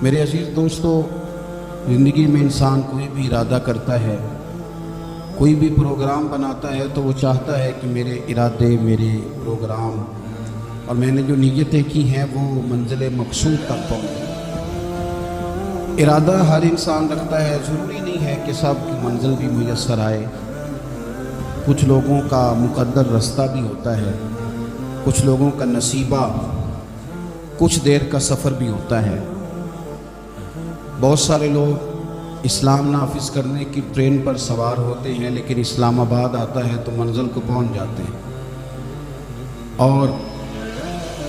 میرے عزیز دوستو، زندگی میں انسان کوئی بھی ارادہ کرتا ہے، کوئی بھی پروگرام بناتا ہے تو وہ چاہتا ہے کہ میرے ارادے، میرے پروگرام اور میں نے جو نیتیں کی ہیں وہ منزل مقصود تک پہنچے۔ ارادہ ہر انسان رکھتا ہے، ضروری نہیں ہے کہ سب کی منزل بھی میسر آئے۔ کچھ لوگوں کا مقدر رستہ بھی ہوتا ہے، کچھ لوگوں کا نصیبہ کچھ دیر کا سفر بھی ہوتا ہے۔ بہت سارے لوگ اسلام نافذ کرنے کی ٹرین پر سوار ہوتے ہیں، لیکن اسلام آباد آتا ہے تو منزل کو پہنچ جاتے ہیں، اور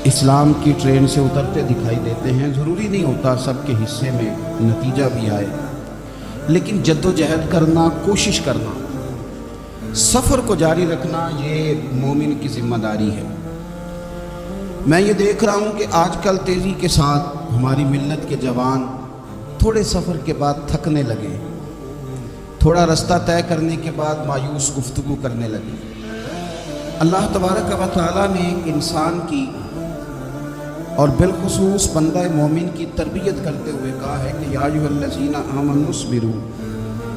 اسلام کی ٹرین سے اترتے دکھائی دیتے ہیں۔ ضروری نہیں ہوتا سب کے حصے میں نتیجہ بھی آئے، لیکن جد و جہد کرنا، کوشش کرنا، سفر کو جاری رکھنا، یہ مومن کی ذمہ داری ہے۔ میں یہ دیکھ رہا ہوں کہ آج کل تیزی کے ساتھ ہماری ملت کے جوان تھوڑے سفر کے بعد تھکنے لگے، تھوڑا رستہ طے کرنے کے بعد مایوس گفتگو کرنے لگے۔ اللہ تبارک و تعالیٰ نے انسان کی اور بالخصوص بندہ مومن کی تربیت کرتے ہوئے کہا ہے کہ یا ایھا الذین آمنوا اصبروا،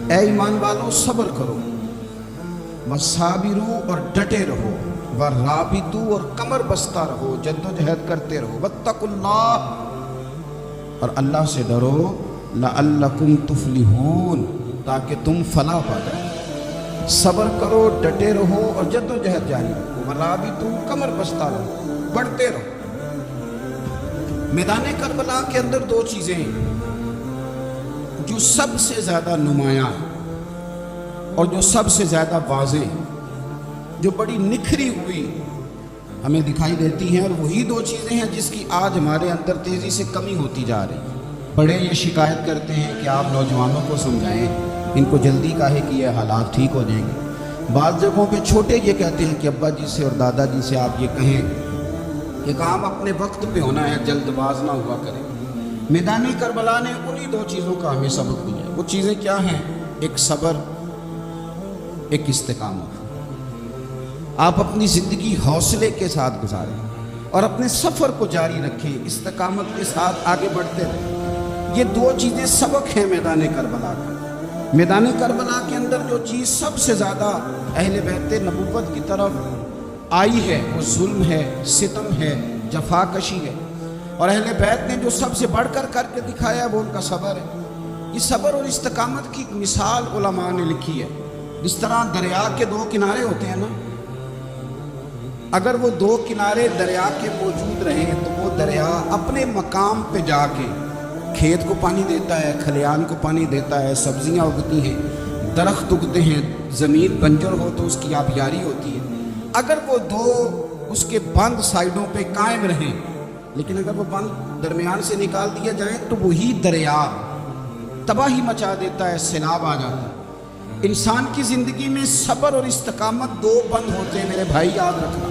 اے ایمان والو صبر کرو، وصابروا اور ڈٹے رہو، ورابطوا اور کمر بستہ رہو، جد و جہد کرتے رہو، واتقوا اللہ اور اللہ سے ڈرو، لعلکم تفلحون تاکہ تم فلاح پا جاؤ۔ صبر کرو، ڈٹے رہو اور جد و جہد جاری رکھو، ورابطوا کمر بستہ رہو، بڑھتے رہو۔ میدان کربلا کے اندر دو چیزیں ہیں جو سب سے زیادہ نمایاں ہیں اور جو سب سے زیادہ واضح ہیں، جو بڑی نکھری ہوئی ہمیں دکھائی دیتی ہیں، اور وہی دو چیزیں ہیں جس کی آج ہمارے اندر تیزی سے کمی ہوتی جا رہی ہے۔ بڑے یہ شکایت کرتے ہیں کہ آپ نوجوانوں کو سمجھائیں، ان کو جلدی کا ہے کہ یہ حالات ٹھیک ہو جائیں گے۔ بعض جگہوں پہ چھوٹے یہ کہتے ہیں کہ ابا جی سے اور دادا جی سے آپ یہ کہیں کہ کام اپنے وقت پہ ہونا ہے، جلد باز نہ ہوا کریں۔ میدان کربلا نے انہی دو چیزوں کا ہمیں سبق دیا ہے۔ وہ چیزیں کیا ہیں؟ ایک صبر، ایک استقامت۔ آپ اپنی زندگی حوصلے کے ساتھ گزاریں اور اپنے سفر کو جاری رکھیں، استقامت کے ساتھ آگے بڑھتے رہیں۔ یہ دو چیزیں سبق ہیں میدان کربلا کا۔ میدان کربلا کے اندر جو چیز سب سے زیادہ اہل بیت نبوت کی طرف آئی ہے وہ ظلم ہے، ستم ہے، جفا کشی ہے، اور اہل بیت نے جو سب سے بڑھ کر کے دکھایا وہ ان کا صبر ہے۔ یہ صبر اور استقامت کی مثال علماء نے لکھی ہے۔ جس طرح دریا کے دو کنارے ہوتے ہیں نا، اگر وہ دو کنارے دریا کے موجود رہیں تو وہ دریا اپنے مقام پہ جا کے کھیت کو پانی دیتا ہے، کھلیان کو پانی دیتا ہے، سبزیاں اگتی ہیں، درخت اگتے ہیں، زمین بنجر ہو تو اس کی آبیاری ہوتی ہے۔ اگر وہ دو اس کے بند سائیڈوں پہ قائم رہیں، لیکن اگر وہ بند درمیان سے نکال دیا جائے تو وہی دریا تباہی مچا دیتا ہے، سیلاب آ جاتا ہے۔ انسان کی زندگی میں صبر اور استقامت دو بند ہوتے ہیں میرے بھائی، یاد رکھنا۔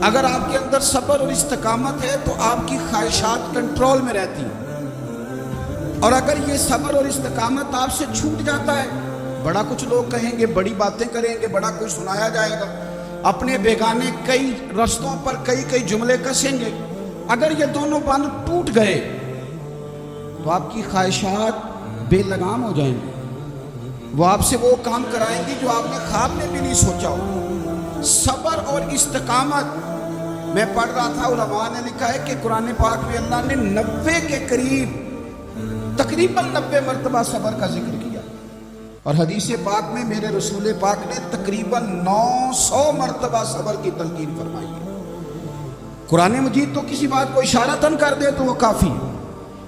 اگر آپ کے اندر صبر اور استقامت ہے تو آپ کی خواہشات کنٹرول میں رہتی ہیں، اور اگر یہ صبر اور استقامت آپ سے چھوٹ جاتا ہے، بڑا کچھ لوگ کہیں گے، بڑی باتیں کریں گے، بڑا کچھ سنایا جائے گا، اپنے بیگانے کئی رستوں پر کئی جملے کسیں گے۔ اگر یہ دونوں بند ٹوٹ گئے تو آپ کی خواہشات بے لگام ہو جائیں گے، وہ آپ سے وہ کام کرائیں گی جو آپ نے خواب میں بھی نہیں سوچا ہو۔ صبر اور استقامت، میں پڑھ رہا تھا علماء نے لکھا ہے کہ قرآن پاک میں اللہ نے 90 کے قریب، تقریباً 90 مرتبہ صبر کا ذکر کیا، اور حدیث پاک میں میرے رسول پاک نے تقریباً 900 مرتبہ صبر کی تلقین فرمائی ہے۔ قرآن مجید تو کسی بات کو اشارتاً کر دے تو وہ کافی ہے،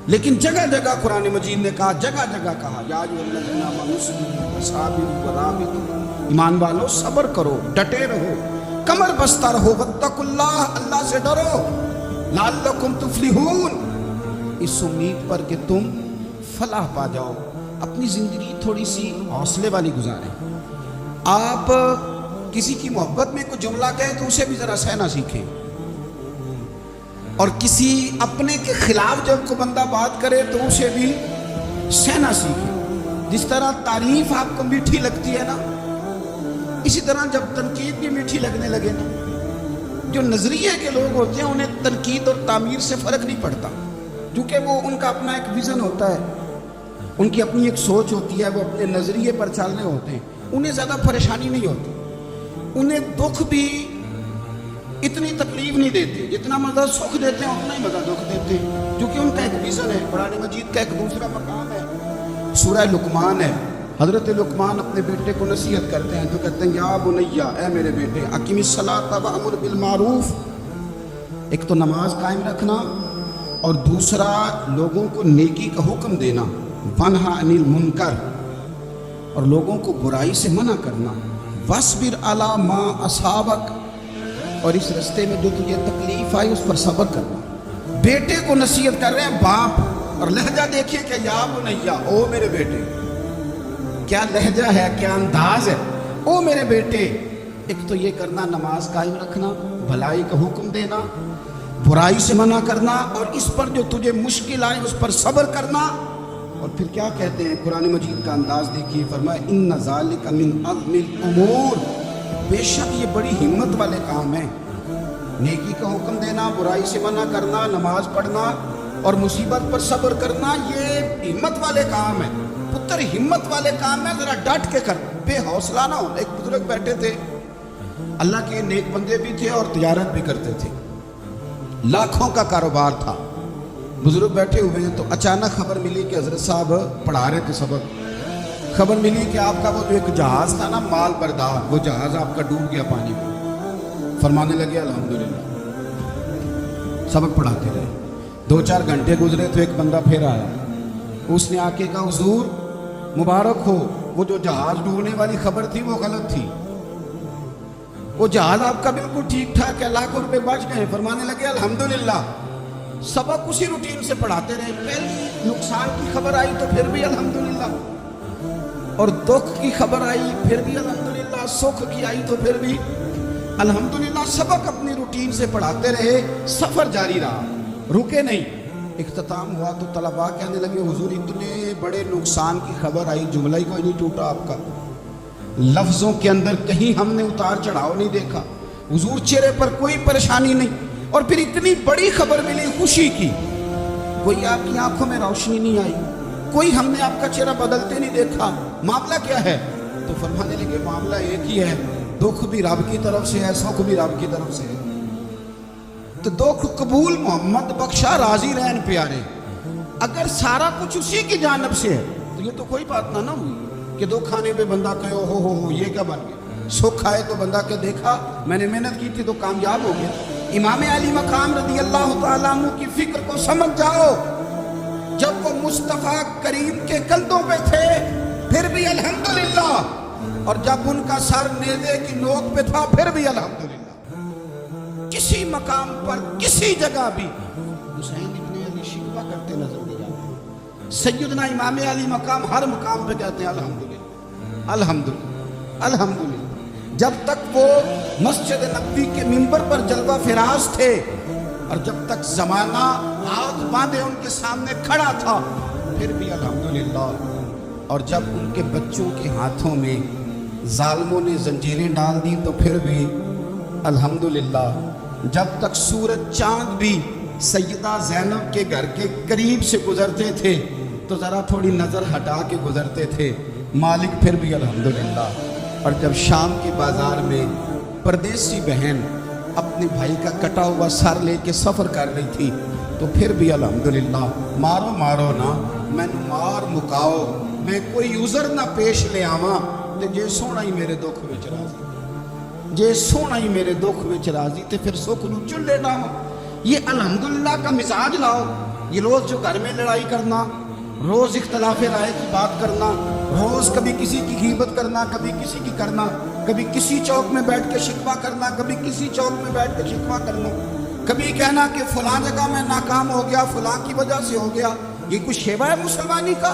لیکن جگہ جگہ قرآن مجید نے کہا، جگہ جگہ کہا، یا ایھا الذین آمنوا اصبروا وصابروا ورابطوا، ایمان والو صبر کرو، ڈٹے رہو، کمر بستہ رہو، واتقوا اللہ، اللہ سے ڈرو، لعلکم تفلحون، اس امید پر کہ تم فلاح پا جاؤ۔ اپنی زندگی تھوڑی سی حوصلے والی گزاریں۔ آپ کسی کی محبت میں کوئی جملہ کہیں تو اسے بھی ذرا سہنا سیکھیں، اور کسی اپنے کے خلاف جب کوئی بندہ بات کرے تو اسے بھی سہنا سیکھیں۔ جس طرح تعریف آپ کو میٹھی لگتی ہے نا، اسی طرح جب تنقید بھی میٹھی لگنے لگے نا، جو نظریے کے لوگ ہوتے ہیں انہیں تنقید اور تعمیر سے فرق نہیں پڑتا۔ کیونکہ وہ ان کا اپنا ایک ویژن ہوتا ہے، ان کی اپنی ایک سوچ ہوتی ہے، وہ اپنے نظریے پر چلنے ہوتے ہیں، انہیں زیادہ پریشانی نہیں ہوتی، انہیں دکھ بھی اتنی تکلیف نہیں دیتے، جتنا مزہ سکھ دیتے ہیں اتنا ہی مزہ دکھ دیتے ہیں، کیونکہ ان کا ایک ویژن ہے۔ قرآن مجید کا ایک دوسرا مقام ہے، سورہ لقمان ہے، حضرت لقمان اپنے بیٹے کو نصیحت کرتے ہیں تو کہتے ہیں یا بنیا، اے میرے بیٹے، اقیم الصلاۃ وامر بالمعروف، ایک تو نماز قائم رکھنا اور دوسرا لوگوں کو نیکی کا حکم دینا، وانہا عن المنکر، اور لوگوں کو برائی سے منع کرنا، واصبر علی ما اصابک، اور اس رستے میں جو تجھے تکلیف آئی اس پر صبر کرنا۔ بیٹے کو نصیحت کر رہے ہیں باپ، اور لہجہ دیکھیے کہ یا بنیا، او میرے بیٹے، کیا لہجہ ہے، کیا انداز ہے، او میرے بیٹے۔ ایک تو یہ کرنا، نماز قائم رکھنا، بھلائی کا حکم دینا، برائی سے منع کرنا، اور اس پر جو تجھے مشکل آئے اس پر صبر کرنا۔ اور پھر کیا کہتے ہیں، قرآن مجید کا انداز دیکھیے، فرمایا ان ذالک من عزم الامور، بے شک یہ بڑی ہمت والے کام ہیں، نیکی کا حکم دینا، برائی سے منع کرنا، نماز پڑھنا اور مصیبت پر صبر کرنا، یہ ہمت والے کام ہیں پتر، ہمت والے کام ہیں، ذرا ڈٹ کے کر، بے حوصلہ نہ ہونا۔ ایک بزرگ بیٹھے تھے، اللہ کے نیک بندے بھی تھے اور تجارت بھی کرتے تھے، لاکھوں کا کاروبار تھا، بزرگ بیٹھے ہوئے ہیں تو اچانک خبر ملی کہ حضرت صاحب پڑھا رہے تھے سبق، خبر ملی کہ آپ کا وہ جو ایک جہاز تھا نا مال بردار، وہ جہاز آپ کا ڈوب گیا پانی میں۔ فرمانے لگے الحمدللہ، سبق پڑھاتے رہے، 2-4 گھنٹے گزرے تو ایک بندہ پھر آیا، اس نے آ کے کہا حضور مبارک ہو، وہ جو جہاز ڈوبنے والی خبر تھی وہ غلط تھی، وہ جہاز آپ کا بالکل ٹھیک ٹھاک ہے، لاکھوں روپے بچ گئے۔ فرمانے لگے الحمدللہ، سبق اسی روٹین سے پڑھاتے رہے، پہلے نقصان کی خبر آئی تو پھر بھی الحمدللہ، اور دکھ کی خبر آئی پھر بھی الحمدللہ، سکھ کی آئی تو پھر بھی الحمدللہ، سبق اپنی روٹین سے پڑھاتے رہے، سفر جاری رہا، رکے نہیں۔ اختتام ہوا تو طلباء کہنے لگے حضور اتنے بڑے نقصان کی خبر آئی، جملہ ہی کوئی نہیں ٹوٹا آپ کا، لفظوں کے اندر کہیں ہم نے اتار چڑھاؤ نہیں دیکھا، حضور چہرے پر کوئی پریشانی نہیں، اور پھر اتنی بڑی خبر ملی خوشی کی، کوئی آپ کی آنکھوں میں روشنی نہیں آئی، کوئی ہم نے آپ کا چہرہ بدلتے نہیں دیکھا، معاملہ کیا ہے؟ تو فرمانے لگے معاملہ ایک ہی ہے، دکھ بھی رب کی طرف سے ہے، سکھ بھی رب کی طرف سے ہے، تو دکھ قبول محمد بخشا راضی رہن پیارے، اگر سارا کچھ اسی کی جانب سے ہے تو یہ تو کوئی بات نہ ہوئی کہ دکھ آنے پہ بندہ کہے ہو یہ کیا بن گیا، سکھ آئے تو بندہ کہ دیکھا میں نے محنت کی تھی تو کامیاب ہو گیا۔ امام علی مقام رضی اللہ تعالیٰ عنہ کی فکر کو سمجھ جاؤ، جب وہ مصطفیٰ کریم کے کندھوں پہ تھے پھر بھی الحمدللہ، اور جب ان کا سر نیزے کی نوک پہ تھا پھر بھی الحمدللہ، کسی مقام پر کسی جگہ بھی حسین ابن علی شکوہ کرتے نظر نہیں آتے، سیدنا امام علی مقام ہر مقام پہ کہتے ہیں الحمدللہ الحمدللہ الحمدللہ، جب تک وہ مسجد نبوی کے منبر پر جلوہ فراز تھے اور جب تک زمانہ ہاتھ باندھے ان کے سامنے کھڑا تھا پھر بھی الحمدللہ، اور جب ان کے بچوں کے ہاتھوں میں ظالموں نے زنجیریں ڈال دی تو پھر بھی الحمدللہ، جب تک سورج چاند بھی سیدہ زینب کے گھر کے قریب سے گزرتے تھے تو ذرا تھوڑی نظر ہٹا کے گزرتے تھے، مالک پھر بھی الحمدللہ، اور جب شام کے بازار میں پردیسی بہن اپنے بھائی کا کٹا ہوا سر لے کے سفر کر رہی تھی تو پھر بھی الحمدللہ، مارو نا مینوں مار مکاؤ، میں کوئی عذر نہ پیش لے آواں تے جے سونا ہی میرے دکھ وچ راضی، جے سونا ہی میرے دکھ وچ راضی تے پھر سکھ نو چلے نہ ہو۔ یہ الحمدللہ کا مزاج لاؤ، یہ روز جو گھر میں لڑائی کرنا، روز اختلاف رائے کی بات کرنا، روز کبھی کسی کی غیبت کرنا، کبھی کسی کی کرنا، کبھی کسی چوک میں بیٹھ کے شکوہ کرنا، کبھی کسی چوک میں بیٹھ کے شکوہ کرنا، کبھی کہنا کہ فلاں جگہ میں ناکام ہو گیا، فلاں کی وجہ سے ہو گیا، یہ کچھ شیوا ہے مسلمانی کا؟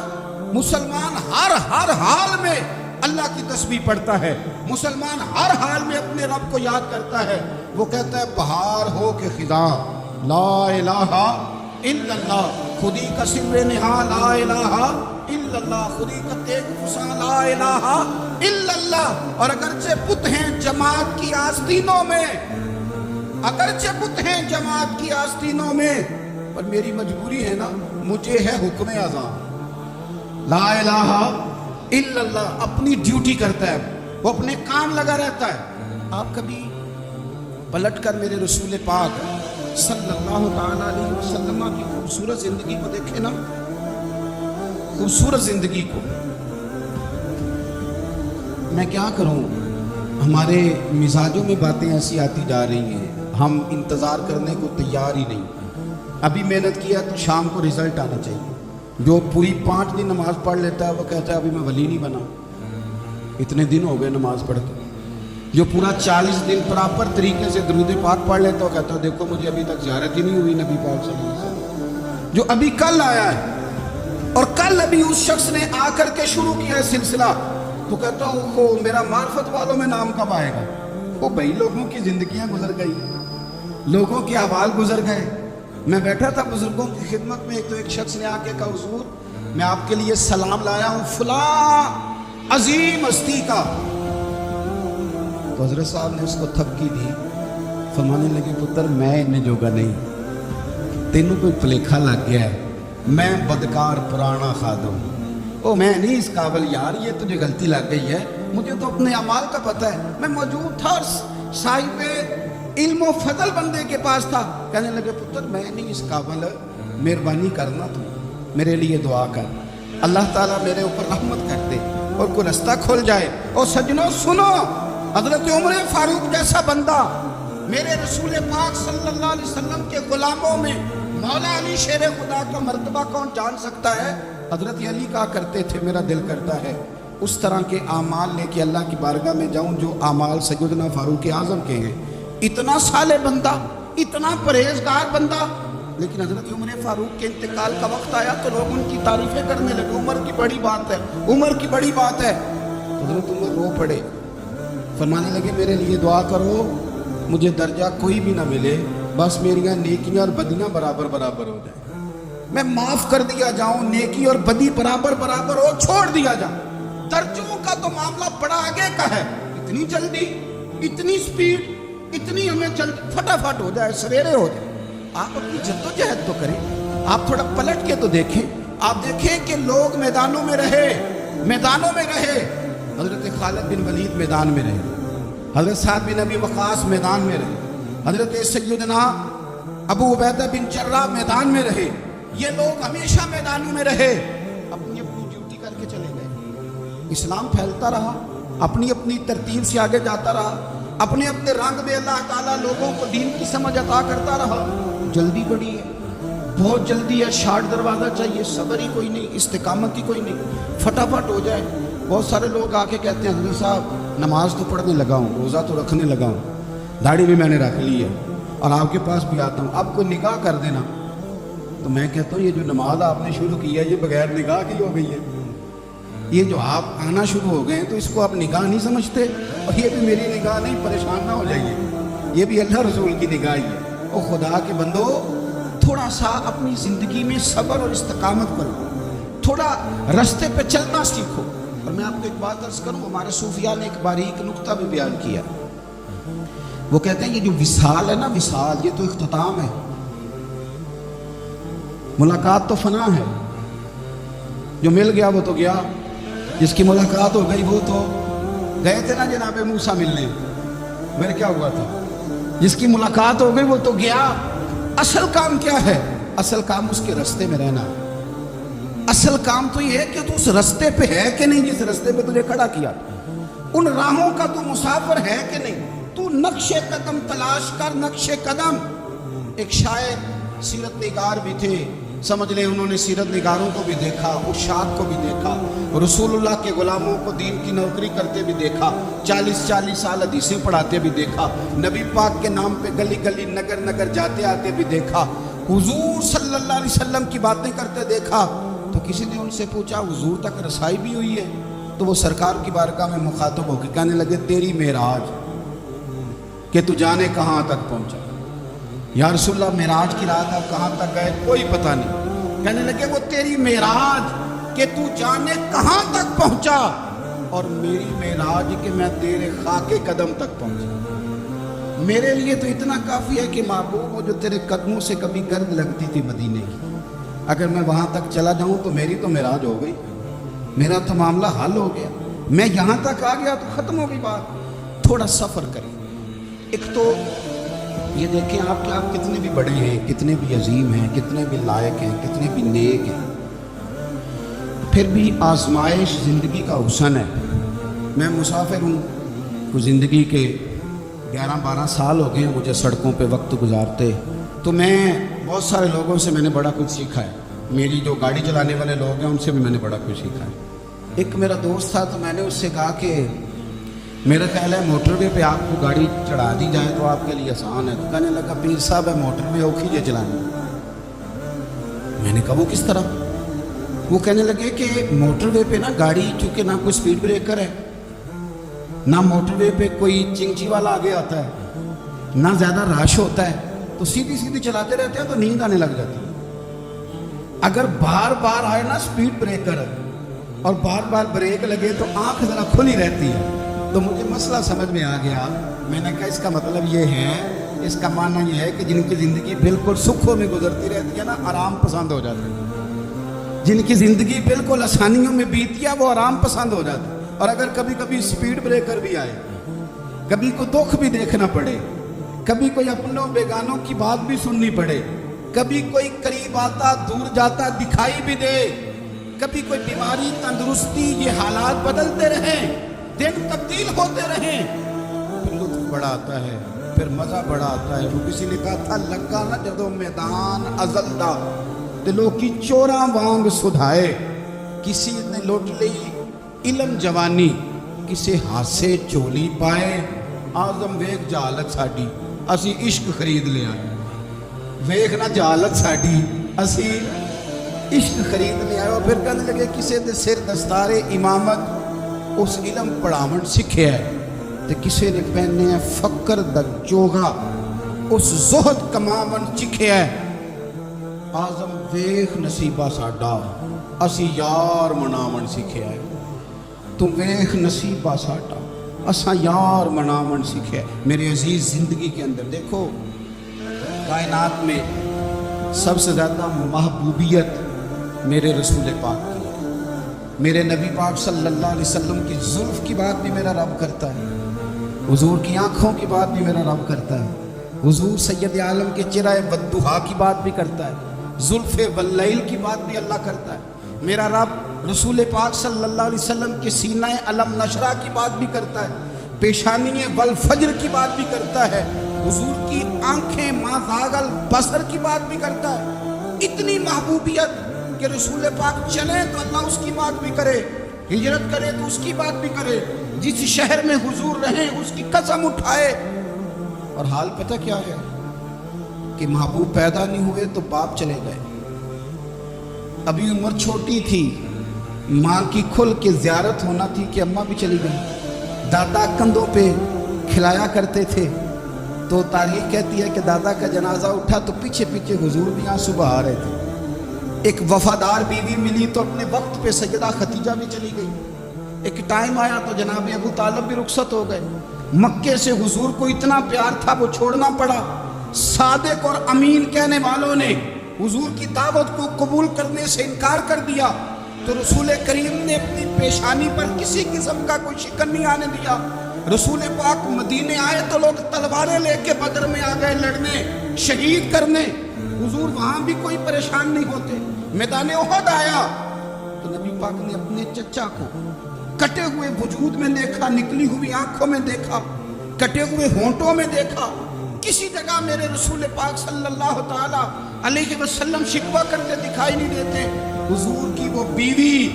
مسلمان ہر حال میں اللہ کی تسبیح پڑھتا ہے، مسلمان ہر حال میں اپنے رب کو یاد کرتا ہے، وہ کہتا ہے بہار ہو کے خزاں لا الہ الا اللہ، خودی کا سر نہا لا الہ الا اللہ، خودی کا تیغ فسا لا الہ الا اللہ، اور اگرچہ بت ہیں جماعت کی آستینوں میں، اگرچہ بت ہیں جماعت کی آستینوں میں، پر میری مجبوری ہے نا، مجھے ہے حکم اذان، لا الہ الا اللہ، اپنی ڈیوٹی کرتا ہے، وہ اپنے کام لگا رہتا ہے۔ آپ کبھی پلٹ کر میرے رسول پاک صلی اللہ تعالیٰ علیہ وسلم کی خوبصورت زندگی کو دیکھیں نا، خوبصورت زندگی کو۔ میں کیا کروں، ہمارے مزاجوں میں باتیں ایسی آتی جا رہی ہیں، ہم انتظار کرنے کو تیار ہی نہیں۔ ابھی محنت کیا تو شام کو رزلٹ آنا چاہیے۔ جو پوری 5 دن نماز پڑھ لیتا ہے وہ کہتا ہے ابھی میں ولی نہیں بنا، اتنے دن ہو گئے نماز پڑھتے۔ جو پورا 40 دن پراپر طریقے سے درود پاک پڑھ لیتا ہے وہ کہتا ہے دیکھو مجھے ابھی تک زیارت ہی نہیں ہوئی نبی پاک صلی اللہ علیہ وسلم۔ جو ابھی کل آیا ہے اور کل ابھی اس شخص نے آ کر کے شروع کیا ہے سلسلہ، تو کہتا ہوں میرا معرفت والوں میں نام کب آئے گا؟ وہ بھائی لوگوں کی زندگیاں گزر گئی، لوگوں کے احوال گزر گئے۔ میں بیٹھا تھا بزرگوں کی خدمت میں، تو ایک شخص نے آ کے کہا حضور میں آپ کے لیے سلام لایا ہوں فلاں عظیم ہستی کا۔ تو حضرت صاحب نے اس کو تھپکی دی، فرمانے لگے پتر میں انہیں جوگا نہیں، تینوں کوئی پلیکھا لگ گیا ہے، میں بدکار پرانا خادم، میں نہیں اس قابل یار، یہ تجھے غلطی لگ گئی ہے، مجھے تو اپنے اعمال کا پتہ ہے۔ میں موجود تھا، صاحب علم و فضل بندے کے پاس تھا، کہنے لگے پتر میں نہیں اس قابل، مہربانی کرنا تو میرے لیے دعا کر، اللہ تعالیٰ میرے اوپر رحمت کر دے اور کوئی رستہ کھل جائے۔ اور سجنوں سنو، حضرت عمر فاروق جیسا بندہ میرے رسول پاک صلی اللہ علیہ وسلم کے غلاموں میں مولا علی شیر خدا کا مرتبہ کون جان سکتا ہے؟ حضرت علی کہا کرتے تھے میرا دل کرتا ہے اس طرح کے اعمال لے کے اللہ کی بارگاہ میں جاؤں جو اعمال سیدنا فاروق اعظم کے ہیں۔ اتنا صالح بندہ، اتنا پرہیزگار بندہ، لیکن حضرت عمر فاروق کے انتقال کا وقت آیا تو لوگ ان کی تعریفیں کرنے لگے، عمر کی بڑی بات ہے، عمر کی بڑی بات ہے۔ حضرت عمر رو پڑے، فرمانے لگے میرے لیے دعا کرو، مجھے درجہ کوئی بھی نہ ملے، بس میریاں نیکیاں اور بدیاں برابر برابر ہو جائیں، میں معاف کر دیا جاؤں، نیکی اور بدی برابر برابر ہو، چھوڑ دیا جاؤں۔ درجوں کا تو معاملہ بڑا آگے کا ہے، اتنی جلدی، اتنی سپیڈ، اتنی ہمیں جلدی فٹافٹ ہو جائے، سریرے ہو جائے۔ آپ اپنی جدوجہد تو کریں، آپ تھوڑا پلٹ کے تو دیکھیں، آپ دیکھیں کہ لوگ میدانوں میں رہے، میدانوں میں رہے۔ حضرت خالد بن ولید میدان میں رہے، حضرت سعد بن ابی وقاص میدان میں رہے، حضرت سیدنا ابو عبیدہ بن جراح میدان میں رہے۔ یہ لوگ ہمیشہ میدانوں میں رہے، اپنی اپنی ڈیوٹی کر کے چلے گئے۔ اسلام پھیلتا رہا، اپنی اپنی ترتیب سے آگے جاتا رہا، اپنے اپنے رنگ میں اللہ تعالیٰ لوگوں کو دین کی سمجھ عطا کرتا رہا۔ جلدی بڑی ہے، بہت جلدی ہے، شارٹ دروازہ چاہیے، صبر ہی کوئی نہیں، استقامت ہی کوئی نہیں، فٹافٹ ہو جائے۔ بہت سارے لوگ آ کے کہتے ہیں حضرت صاحب نماز تو پڑھنے لگا ہوں، روزہ تو رکھنے لگا ہوں، داڑھی بھی میں نے رکھ لی ہے اور آپ کے پاس بھی آتا ہوں، اب کوئی نگاہ کر دینا۔ تو میں کہتا ہوں یہ جو نماز آپ نے شروع کی ہے یہ بغیر نگاہ کی ہو گئی ہے، یہ جو آپ آنا شروع ہو گئے ہیں تو اس کو آپ نگاہ نہیں سمجھتے، اور یہ بھی میری نگاہ نہیں، پریشان نہ ہو جائیے، یہ بھی اللہ رسول کی نگاہ ہی ہے۔ اور خدا کے بندو تھوڑا سا اپنی زندگی میں صبر اور استقامت کرو، تھوڑا رستے پہ چلنا سیکھو۔ اور میں آپ کو ایک بات عرض کروں، ہمارے صوفیاء نے ایک باریک نقطہ بھی بیان کیا، وہ کہتے ہیں یہ جو وصال ہے نا، وصال یہ تو اختتام ہے، ملاقات تو فنا ہے، جو مل گیا وہ تو گیا، جس کی ملاقات ہو گئی وہ تو گئے تھے نا جناب موسیٰ ملنے، میرے کیا ہوا تھا، جس کی ملاقات ہو گئی وہ تو گیا۔ اصل کام کیا ہے؟ اصل کام اس کے رستے میں رہنا، اصل کام تو یہ ہے کہ تو اس رستے پہ ہے کہ نہیں، جس رستے پہ تجھے کھڑا کیا، ان راہوں کا تو مسافر ہے کہ نہیں، تو نقش قدم تلاش کر، نقش قدم۔ ایک شاعر سیرت نگار بھی تھے، سمجھ لیں انہوں نے سیرت نگاروں کو بھی دیکھا، ارشاد کو بھی دیکھا، رسول اللہ کے غلاموں کو دین کی نوکری کرتے بھی دیکھا، 40 سال حدیثیں پڑھاتے بھی دیکھا، نبی پاک کے نام پہ گلی گلی نگر نگر جاتے آتے بھی دیکھا، حضور صلی اللہ علیہ وسلم کی باتیں کرتے دیکھا۔ تو کسی نے ان سے پوچھا حضور تک رسائی بھی ہوئی ہے؟ تو وہ سرکار کی بارگاہ میں مخاطب ہو کے کہنے لگے تیری معراج کہ تو جانے کہاں تک پہنچا۔ یا رسول اللہ معراج کی رات آپ کہاں تک گئے؟ کوئی پتہ نہیں۔ کہنے لگے وہ تیری معراج کہ تو جانے کہاں تک پہنچا، اور میری معراج کہ میں تیرے خاک قدم تک پہنچا۔ میرے لیے تو اتنا کافی ہے کہ محبوب وہ جو تیرے قدموں سے کبھی گرد لگتی تھی مدینے کی، اگر میں وہاں تک چلا جاؤں تو میری تو معراج ہو گئی، میرا تو معاملہ حل ہو گیا، میں یہاں تک آ گیا تو ختم ہو گئی بات۔ تھوڑا سفر کریں۔ ایک تو یہ دیکھیں آپ کہ آپ کتنے بھی بڑے ہیں، کتنے بھی عظیم ہیں، کتنے بھی لائق ہیں، کتنے بھی نیک ہیں، پھر بھی آزمائش زندگی کا حسن ہے۔ میں مسافر ہوں، کوئی زندگی کے 11-12 سال ہو گئے ہیں مجھے سڑکوں پہ وقت گزارتے، تو میں بہت سارے لوگوں سے میں نے بڑا کچھ سیکھا ہے۔ میری جو گاڑی چلانے والے لوگ ہیں ان سے بھی میں نے بڑا کچھ سیکھا ہے۔ ایک میرا دوست تھا تو میں نے اس سے کہا کہ میرا خیال ہے موٹر وے پہ آپ کو گاڑی چڑھا دی جائے تو آپ کے لیے آسان ہے۔ تو کہنے لگا پیر صاحب ہے موٹر وے اوکھی ہے چلانے۔ میں نے کہا وہ کس طرح؟ وہ کہنے لگے کہ موٹر وے پہ نا گاڑی چونکہ نہ کوئی سپیڈ بریکر ہے، نہ موٹر وے پہ کوئی چنگچی والا آگے آتا ہے، نہ زیادہ رش ہوتا ہے، تو سیدھی سیدھی چلاتے رہتے ہیں تو نیند آنے لگ جاتی ہے۔ اگر بار بار آئے نا سپیڈ بریکر اور بار بار بریک لگے تو آنکھ ذرا کھلی رہتی ہے۔ تو مجھے مسئلہ سمجھ میں آ گیا۔ میں نے کہا اس کا مطلب یہ ہے، اس کا معنی یہ ہے کہ جن کی زندگی بالکل سکھوں میں گزرتی رہتی ہے نا، آرام پسند ہو جاتے ہیں۔ جن کی زندگی بالکل آسانیوں میں بیتی ہے وہ آرام پسند ہو جاتے ہیں۔ اور اگر کبھی کبھی سپیڈ بریکر بھی آئے، کبھی کوئی دکھ بھی دیکھنا پڑے، کبھی کوئی اپنوں بیگانوں کی بات بھی سننی پڑے، کبھی کوئی قریب آتا دور جاتا دکھائی بھی دے، کبھی کوئی بیماری تندرستی، یہ حالات بدلتے رہیں، دن تبدیل ہوتے رہیں، پھر لطف بڑا آتا ہے، پھر مزہ بڑا آتا ہے۔ وہ کسی نے کہا تھا لگا نہ جدو میدان ازل دا دلوں کی چوراں وانگ سدھائے، کسی نے لوٹ لی علم جوانی، کسی ہاسے چولی پائے، آزم ویک جہالت ساڈی اسی عشق خرید لیا۔ ویک نہ جہالت ساڈی اسی عشق خرید لیا۔ اور پھر کہنے لگے کسی دے سر دستار امامت اس علم پڑھاون سکھیا ہے، تے کسی نے پہنے ہیں فقر دا چوغا اس زہد کماون چکھیا ہے۔ آزم ویخ نصیبہ ساڈا اسی یار مناون سکھیا ہے۔ تو ویخ نصیبہ ساڈا اساں یار مناون سکھیا ہے۔ میرے عزیز زندگی کے اندر دیکھو، کائنات میں سب سے زیادہ محبوبیت میرے رسول پاک کی ہے۔ میرے نبی پاک صلی اللہ علیہ وسلم کی زلف کی بات بھی میرا رب کرتا ہے، حضور کی آنکھوں کی بات بھی میرا رب کرتا ہے، حضور سید عالم کے چرہ والضحیٰ کی بات بھی کرتا ہے، زلف واللیل کی بات بھی اللہ کرتا ہے۔ میرا رب رسول پاک صلی اللہ علیہ وسلم کے سینہ علم نشرہ کی بات بھی کرتا ہے، پیشانی والفجر کی بات بھی کرتا ہے، حضور کی آنکھیں ما زاغ البصر کی بات بھی کرتا ہے۔ اتنی محبوبیت کہ رسول پاک چلے تو اللہ اس کی بات بھی کرے، ہجرت کرے تو اس کی بات بھی کرے، جس شہر میں حضور رہیں اس کی قسم اٹھائے۔ اور حال پتہ کیا ہے کہ محبوب پیدا نہیں ہوئے تو باپ چلے گئے، ابھی عمر چھوٹی تھی، ماں کی کھل کے زیارت ہونا تھی کہ اماں بھی چلی گئی، دادا کندھوں پہ کھلایا کرتے تھے، تو تاریخ کہتی ہے کہ دادا کا جنازہ اٹھا تو پیچھے پیچھے حضور بھی آنسو بہا رہے تھے۔ ایک وفادار بیوی ملی تو اپنے وقت پہ سیدہ خدیجہ بھی چلی گئی، ایک ٹائم آیا تو جناب ابو طالب بھی رخصت ہو گئے۔ مکے سے حضور کو اتنا پیار تھا وہ چھوڑنا پڑا۔ صادق اور امین کہنے والوں نے حضور کی دعوت کو قبول کرنے سے انکار کر دیا تو رسول کریم نے اپنی پیشانی پر کسی قسم کا کوئی شکن نہیں آنے دیا۔ رسول پاک مدینے آئے تو لوگ تلواریں لے کے بدر میں آ گئے لڑنے، شہید کرنے، حضور وہاں بھی کوئی پریشان نہیں ہوتے۔ میدان احد آیا تو نبی پاک نے اپنے چچا کو کٹے ہوئے وجود میں دیکھا، نکلی ہوئی آنکھوں میں دیکھا، کٹے ہوئے ہونٹوں میں دیکھا، کسی جگہ میرے رسول پاک صلی اللہ تعالی علیہ وسلم شکوہ کرتے دکھائی نہیں دیتے۔ حضور کی وہ بیوی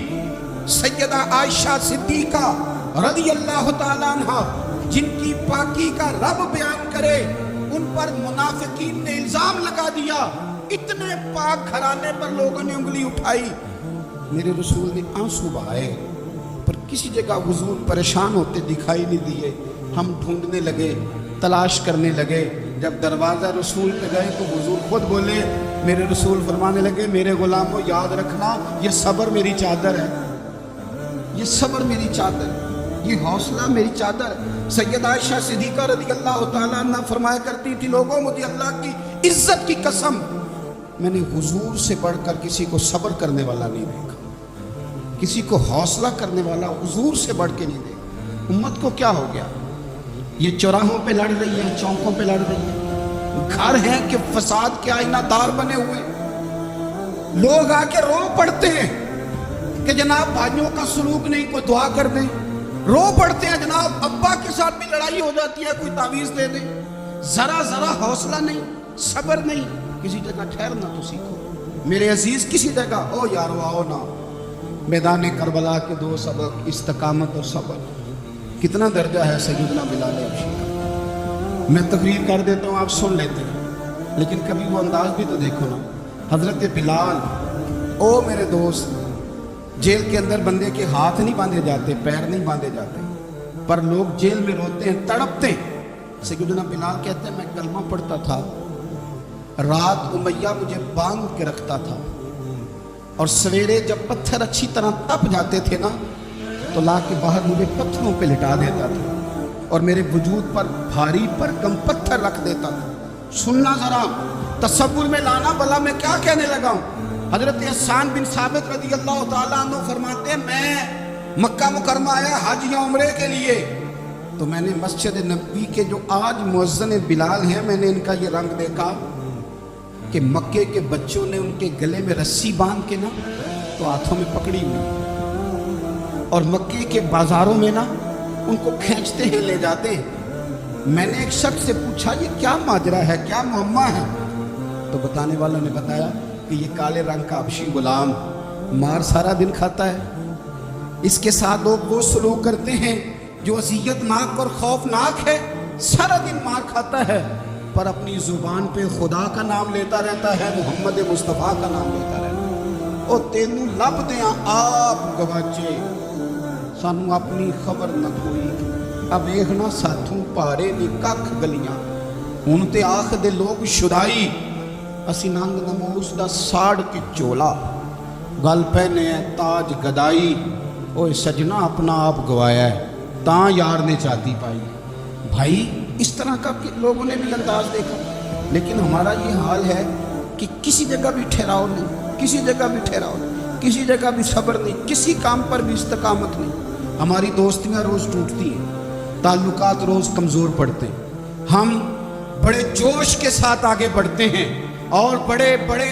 سیدہ عائشہ صدیقہ رضی اللہ تعالیٰ عنہ جن کی پاکی کا رب بیان کرے، ان پر منافقین نے الزام لگا دیا، اتنے پاک گھرانے پر لوگوں نے انگلی اٹھائی۔ میرے رسول نے آنسو بہائے پر کسی جگہ حضور پریشان ہوتے دکھائی نہیں دیے۔ ہم ڈھونڈنے لگے، تلاش کرنے لگے، جب دروازہ رسول پہ گئے تو حضور خود بولے، میرے رسول فرمانے لگے میرے غلاموں یاد رکھنا یہ صبر میری چادر ہے، یہ صبر میری چادر، یہ حوصلہ میری چادر۔ سیدہ عائشہ صدیقہ رضی اللہ تعالیٰ عنہ فرمایا کرتی تھی لوگوں مجھے اللہ کی عزت کی قسم میں نے حضور سے بڑھ کر کسی کو صبر کرنے والا نہیں دیکھا، کسی کو حوصلہ کرنے والا حضور سے بڑھ کے نہیں دیکھا۔ امت کو کیا ہو گیا؟ یہ چوراہوں پہ لڑ رہی ہے، چوکوں پہ لڑ رہی ہے، گھر ہیں کہ فساد کے آئینہ دار بنے ہوئے، لوگ آ کے رو پڑتے ہیں کہ جناب بھائیوں کا سلوک نہیں، کوئی دعا کر دیں، رو پڑتے ہیں جناب ابا کے ساتھ بھی لڑائی ہو جاتی ہے، کوئی تعویذ دے دیں، ذرا حوصلہ نہیں، صبر نہیں، کسی جگہ ٹھہرنا تو سیکھو میرے عزیز، کسی جگہ او یارو آؤ نا، میدان کربلا کے دو سبق استقامت اور صبر، کتنا درجہ ہے سیدنا بلال حبشی کا۔ میں تقریر کر دیتا ہوں آپ سن لیتے ہیں، لیکن کبھی وہ انداز بھی تو دیکھو نا۔ حضرت بلال، او میرے دوست، جیل کے اندر بندے کے ہاتھ نہیں باندھے جاتے، پیر نہیں باندھے جاتے، پر لوگ جیل میں روتے ہیں، تڑپتے ہیں۔ سیدنا بلال کہتے ہیں میں کلمہ پڑھتا تھا، رات امیہ مجھے باندھ کے رکھتا تھا، اور سویرے جب پتھر اچھی طرح تپ جاتے تھے نا تو لا کے باہر مجھے پتھروں پہ لٹا دیتا تھا اور میرے وجود پر بھاری پرکم پتھر رکھ دیتا تھا۔ سننا ذرا، تصور میں لانا، بھلا میں کیا کہنے لگا ہوں۔ حضرت حسان بن ثابت رضی اللہ تعالیٰ عنہ فرماتے ہیں میں مکہ مکرمہ آیا حج یا عمرے کے لیے، تو میں نے مسجد نبوی کے جو آج مؤذن بلال ہیں، میں نے ان کا یہ رنگ دیکھا کہ مکے کے بچوں نے ان کے گلے میں رسی باندھ کے نا تو ہاتھوں میں پکڑی ہوئی، اور مکے کے بازاروں میں نا ان کو کھینچتے ہیں لے جاتے ہیں۔ میں نے ایک شخص سے پوچھا یہ کیا ماجرا ہے، کیا معمہ ہے؟ تو بتانے والوں نے بتایا کہ یہ کالے رنگ کا حبشی غلام مار سارا دن کھاتا ہے، اس کے ساتھ لوگ وہ سلوک کرتے ہیں جو اذیت ناک اور خوفناک ہے، سارا دن مار کھاتا ہے پر اپنی زبان پہ خدا کا نام لیتا رہتا ہے، محمد مصطفیٰ کا نام لیتا رہتا ہے۔ او تینوں لب دیاں آپ گواچے، سانو اپنی خبر نہ کوئی، اب ایکنا ساتھوں پارے نی ککھ گلیاں، ہن تے آخ دے لوگ شدائی، اسی ننگ نموس دا ساڑ کے چولا، گل پہنے ہیں تاج گدائی، اوہ سجنا اپنا آپ گوایا ہے، تاں یار نے چاہتی پائی۔ بھائی اس طرح کا لوگوں نے بھی انداز دیکھا، لیکن ہمارا یہ حال ہے کہ کسی جگہ بھی ٹھہراؤ نہیں، کسی جگہ بھی ٹھہراؤ نہیں، کسی جگہ بھی صبر نہیں، کسی کام پر بھی استقامت نہیں۔ ہماری دوستیاں روز ٹوٹتی ہیں، تعلقات روز کمزور پڑتے ہیں، ہم بڑے جوش کے ساتھ آگے بڑھتے ہیں اور بڑے بڑے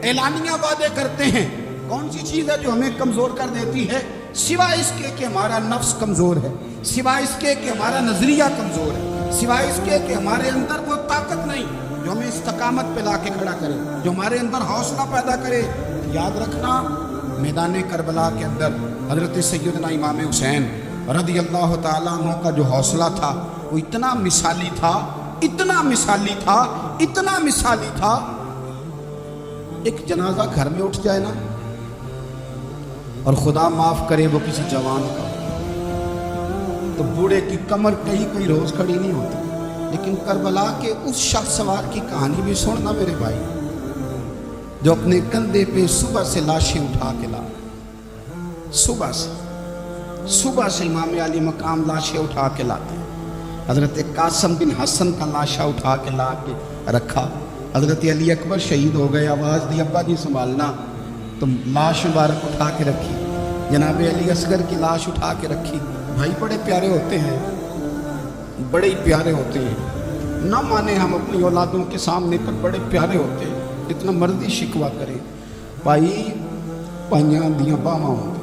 اعلانیہ وعدے کرتے ہیں۔ کون سی چیز ہے جو ہمیں کمزور کر دیتی ہے؟ سوائے اس کے کہ ہمارا نفس کمزور ہے، سوائے اس کے کہ ہمارا نظریہ کمزور ہے، سوائے اس کے کہ ہمارے اندر وہ طاقت نہیں جو ہمیں استقامت پہ لا کے کھڑا کرے، جو ہمارے اندر حوصلہ پیدا کرے۔ یاد رکھنا میدان کربلا کے اندر حضرت سیدنا امام حسین رضی اللہ تعالیٰ عنہ کا جو حوصلہ تھا وہ اتنا مثالی تھا، اتنا مثالی تھا، اتنا مثالی تھا۔ ایک جنازہ گھر میں اٹھ جائے نا، اور خدا معاف کرے وہ کسی جوان کا، تو بوڑھے کی کمر کئی روز کھڑی نہیں ہوتی۔ لیکن کربلا کے اس شخص سوار کی کہانی بھی سننا میرے بھائی، جو اپنے کندھے پہ صبح سے لاشیں اٹھا کے لا، صبح سے امام علی مقام لاشیں اٹھا کے لاتے ہیں۔ حضرت قاسم بن حسن کا لاشا اٹھا کے لا کے رکھا، حضرت علی اکبر شہید ہو گئے، آواز دی ابا جی سنبھالنا، تو لاش مبارک اٹھا کے رکھی، جناب علی اصغر کی لاش اٹھا کے رکھی۔ بھائی بڑے پیارے ہوتے ہیں، بڑے ہی پیارے ہوتے ہیں، نہ مانے ہم اپنی اولادوں کے سامنے پر بڑے پیارے ہوتے ہیں، اتنا مرضی شکوہ کریں۔ بھائی پائیاں دیاں باواں ہوتے ہیں،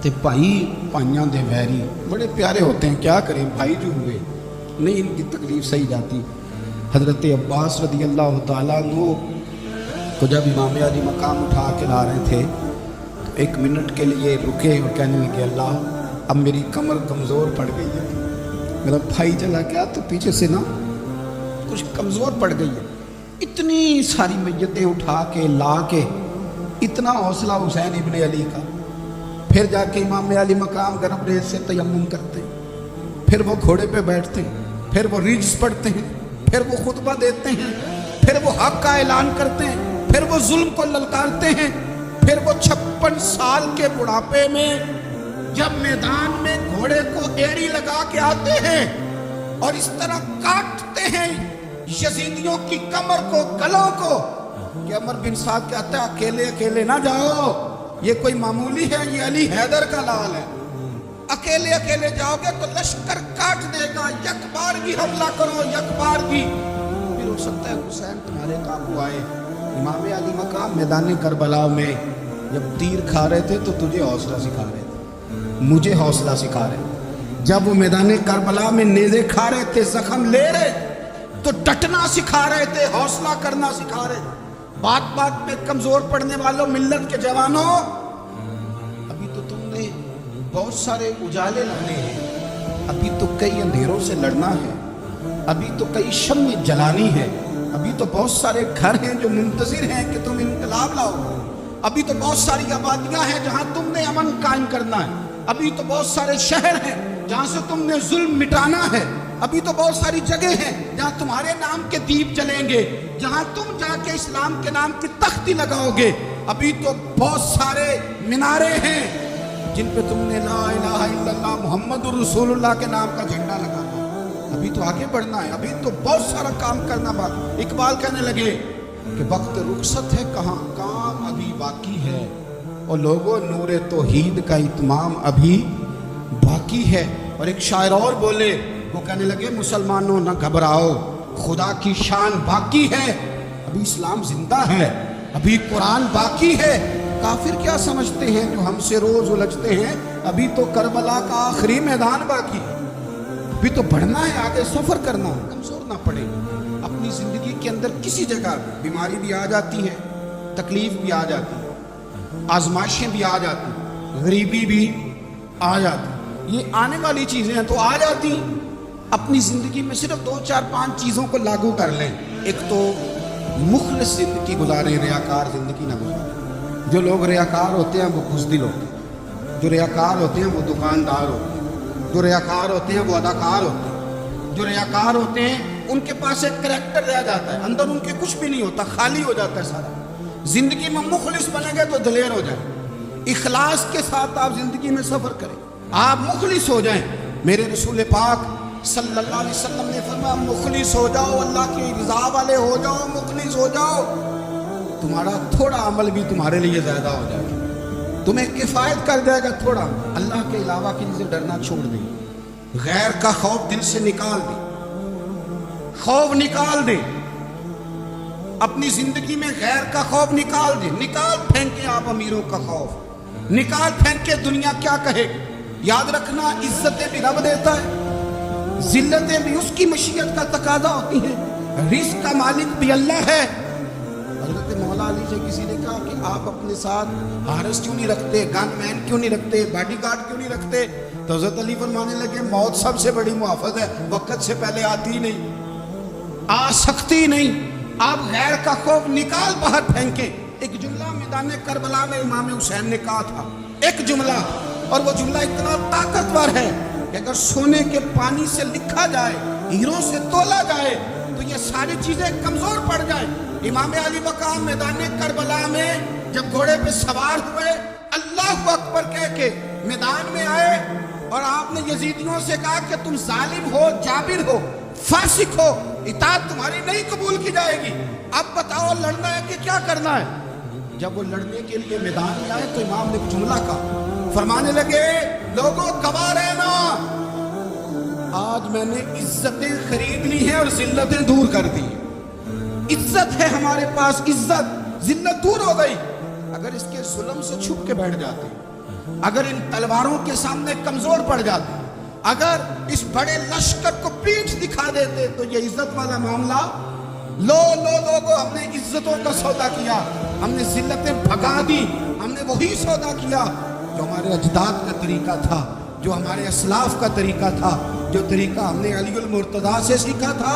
تے بھائی پائیاں دے ویری بڑے پیارے ہوتے ہیں، کیا کریں بھائی جو ہوئے نہیں ان کی تکلیف صحیح جاتی۔ حضرت عباس رضی اللہ تعالیٰ عنہ کو جب امام علی مقام اٹھا کے لا رہے تھے تو ایک منٹ کے لیے رکے اور کہنے لگے اللہ اب میری کمر کمزور پڑ گئی ہے، میرا بھائی چلا گیا تو پیچھے سے نا کچھ کمزور پڑ گئی ہے۔ اتنی ساری میتیں اٹھا کے لا کے اتنا حوصلہ حسین ابن علی کا، پھر جا کے امام علی مقام گرم ریت سے تیمم کرتے ہیں، پھر وہ گھوڑے پہ بیٹھتے ہیں، پھر وہ ریجز پڑھتے ہیں، پھر وہ خطبہ دیتے ہیں، پھر وہ حق کا اعلان کرتے ہیں، پھر وہ ظلم کو للکارتے ہیں، پھر وہ 56 سال کے بڑھاپے میں جب میدان میں گھوڑے کو ایڑی لگا کے آتے ہیں اور اس طرح کاٹتے ہیں یزیدیوں کی کمر کو، گلوں کو، کہ عمر بن سعد کہتا ہے اکیلے اکیلے نہ جاؤ، یہ کوئی معمولی ہے، یہ علی حیدر کا لال ہے، اکیلے اکیلے جاؤ گے تو لشکر کاٹ دے گا، یک بار بھی حملہ کرو، یک بار بھی، پھر ہو سکتا ہے حسین تمہارے قابو آئے۔ امام علی مقام میدان کربلا میں جب تیر کھا رہے تھے تو تجھے حوصلہ سکھا رہے تھے، مجھے حوصلہ سکھا رہے تھے، جب وہ میدان کربلا میں نیزے کھا رہے تھے، زخم لے رہے تو ڈٹنا سکھا رہے تھے، حوصلہ کرنا سکھا رہے تھے۔ بات بات میں کمزور پڑنے والوں، ملت کے جوانوں، ابھی تو تم نے بہت سارے اجالے لانے ہیں، ابھی تو کئی اندھیروں سے لڑنا ہے، ابھی تو کئی شمع جلانی ہے، ابھی تو بہت سارے گھر ہیں جو منتظر ہیں کہ تم انقلاب لاؤ، ابھی تو بہت ساری آبادیاں ہیں جہاں تم نے امن قائم کرنا ہے، ابھی تو بہت سارے شہر ہیں جہاں سے تم نے ظلم مٹانا ہے، ابھی تو بہت ساری جگہ ہیں جہاں تمہارے نام کے دیپ جلیں گے، جہاں تم جا کے اسلام کے نام کی تختی لگاؤ گے، ابھی تو بہت سارے مینارے ہیں جن پہ تم نے لا الہ الا اللہ محمد رسول اللہ کے نام کا جھنڈا لگانا ہے، ابھی تو آگے بڑھنا ہے، ابھی تو بہت سارا کام کرنا باقی۔ اقبال کہنے لگے کہ وقت رخصت ہے کہاں، کام ابھی باقی ہے، اور لوگوں نور توحید کا اتمام ابھی باقی ہے۔ اور ایک شاعر اور بولے، وہ کہنے لگے مسلمانوں نہ گھبراؤ، خدا کی شان باقی ہے، ابھی اسلام زندہ ہے، ابھی قرآن باقی ہے۔ کافر کیا سمجھتے ہیں جو ہم سے روز الجھتے ہیں، ابھی تو کربلا کا آخری میدان باقی ہے، ابھی تو بڑھنا ہے، آگے سفر کرنا ہے، کمزور نہ پڑے۔ اپنی زندگی کے اندر کسی جگہ بیماری بھی آ جاتی ہے، تکلیف بھی آ جاتی ہے، آزمائشیں بھی آ جاتی ہیں، غریبی بھی آ جاتی ہے، یہ آنے والی چیزیں ہیں تو آ جاتی ہیں۔ اپنی زندگی میں صرف 2 4 5 چیزوں کو لاگو کر لیں۔ ایک تو مخلص زندگی گزاریں، ریاکار زندگی نہ گزاریں۔ جو لوگ ریاکار ہوتے ہیں وہ بزدل ہوتے ہیں، جو ریاکار ہوتے ہیں وہ دکاندار ہوتے ہیں، جو ریاکار ہوتے ہیں وہ اداکار ہوتے ہیں، جو ریاکار ہوتے ہیں ان کے پاس ایک کریکٹر رہ جاتا ہے، اندر ان کے کچھ بھی نہیں ہوتا، خالی ہو جاتا ہے سارا۔ زندگی میں مخلص بنیں گے تو دلیر ہو جائیں، اخلاص کے ساتھ آپ زندگی میں سفر کریں، آپ مخلص ہو جائیں۔ میرے رسول پاک صلی اللہ علیہ وسلم نے فرمایا مخلص ہو جاؤ، اللہ کی رضا والے ہو جاؤ، مخلص ہو جاؤ، تمہارا تھوڑا عمل بھی تمہارے لیے زیادہ ہو جائے گا، تمہیں کفایت کر دے گا تھوڑا۔ اللہ کے علاوہ کسی سے ڈرنا چھوڑ دیں، غیر کا خوف دل سے نکال دیں، خوف نکال دیں، اپنی زندگی میں غیر کا خوف نکال دیں، نکال پھینکیں آپ امیروں کا خوف، نکال پھینکے دنیا کیا کہے گی۔ یاد رکھنا عزتیں بھی رب دیتا ہے، ذلتیں بھی اس کی مشیت کا تقاضا ہوتی ہیں، رزق کا مالک بھی اللہ ہے۔ حضرت مولا علی سے کسی نے کہا کہ آپ اپنے ساتھ حارس کیوں نہیں رکھتے، گن مین کیوں نہیں رکھتے، باڈی گارڈ کیوں نہیں رکھتے؟ تو حضرت علی فرمانے لگے موت سب سے بڑی محافظ ہے، وقت سے پہلے آتی ہی نہیں، آ سکتی نہیں۔ آپ غیر کا خوف نکال باہر پھینکیں۔ ایک جملہ میدان کربلا میں امام حسین نے کہا تھا، ایک جملہ، اور وہ جملہ اتنا طاقتور ہے کہ اگر سونے کے پانی سے لکھا جائے، ہیروں سے تولا جائے تو یہ ساری چیزیں کمزور پڑ جائیں۔ امام علی مقام میدان کربلا میں جب گھوڑے پہ سوار ہوئے، اللہ اکبر کہہ کے میدان میں آئے، اور آپ نے یزیدیوں سے کہا کہ تم ظالم ہو، جابر ہو، فاسق ہو، اطاعت تمہاری نہیں قبول کی جائے گی، اب بتاؤ لڑنا ہے کہ کیا کرنا ہے۔ جب وہ لڑنے کے لیے میدان میں آئے تو امام نے جملہ کہا، فرمانے لگے لوگوں گواہ رہنا، آج میں نے عزتیں خرید لی ہیں اور ذلتیں دور کر دی، عزت ہے ہمارے پاس، عزت، ذلت دور ہو گئی۔ اگر اس کے ظلم سے چھپ کے بیٹھ جاتے، اگر ان تلواروں کے سامنے کمزور پڑ جاتے، اگر اس بڑے لشکر کو پیٹھ دکھا دیتے تو یہ عزت والا معاملہ لوگوں ہم نے عزتوں کا سودا کیا، ہم نے ذلتیں بھگا دی، ہم نے وہی سودا کیا جو ہمارے اجداد کا طریقہ تھا، جو ہمارے اسلاف کا طریقہ تھا، جو طریقہ ہم نے علی المرتضیٰ سے سیکھا تھا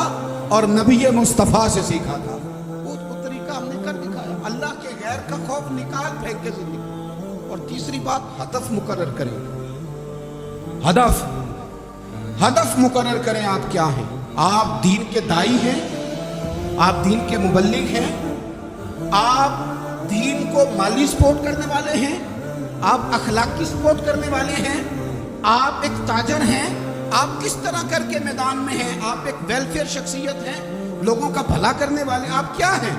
اور نبی مصطفیٰ سے سیکھا تھا، وہ طریقہ ہم نے کر دکھایا۔ اللہ کے غیر کا خوف نکال پھینک کے زندگی۔ اور تیسری بات، ہدف مقرر کریں، ہدف مقرر کریں، آپ کیا ہیں؟ آپ دین کے دائی ہیں، آپ دین کے مبلغ ہیں، آپ دین کو مالی سپورٹ کرنے والے ہیں، آپ اخلاق کی سپورٹ کرنے والے ہیں، آپ ایک تاجر ہیں، آپ کس طرح کر کے میدان میں ہیں، آپ ایک ویلفیئر شخصیت ہیں، لوگوں کا بھلا کرنے والے آپ کیا ہیں؟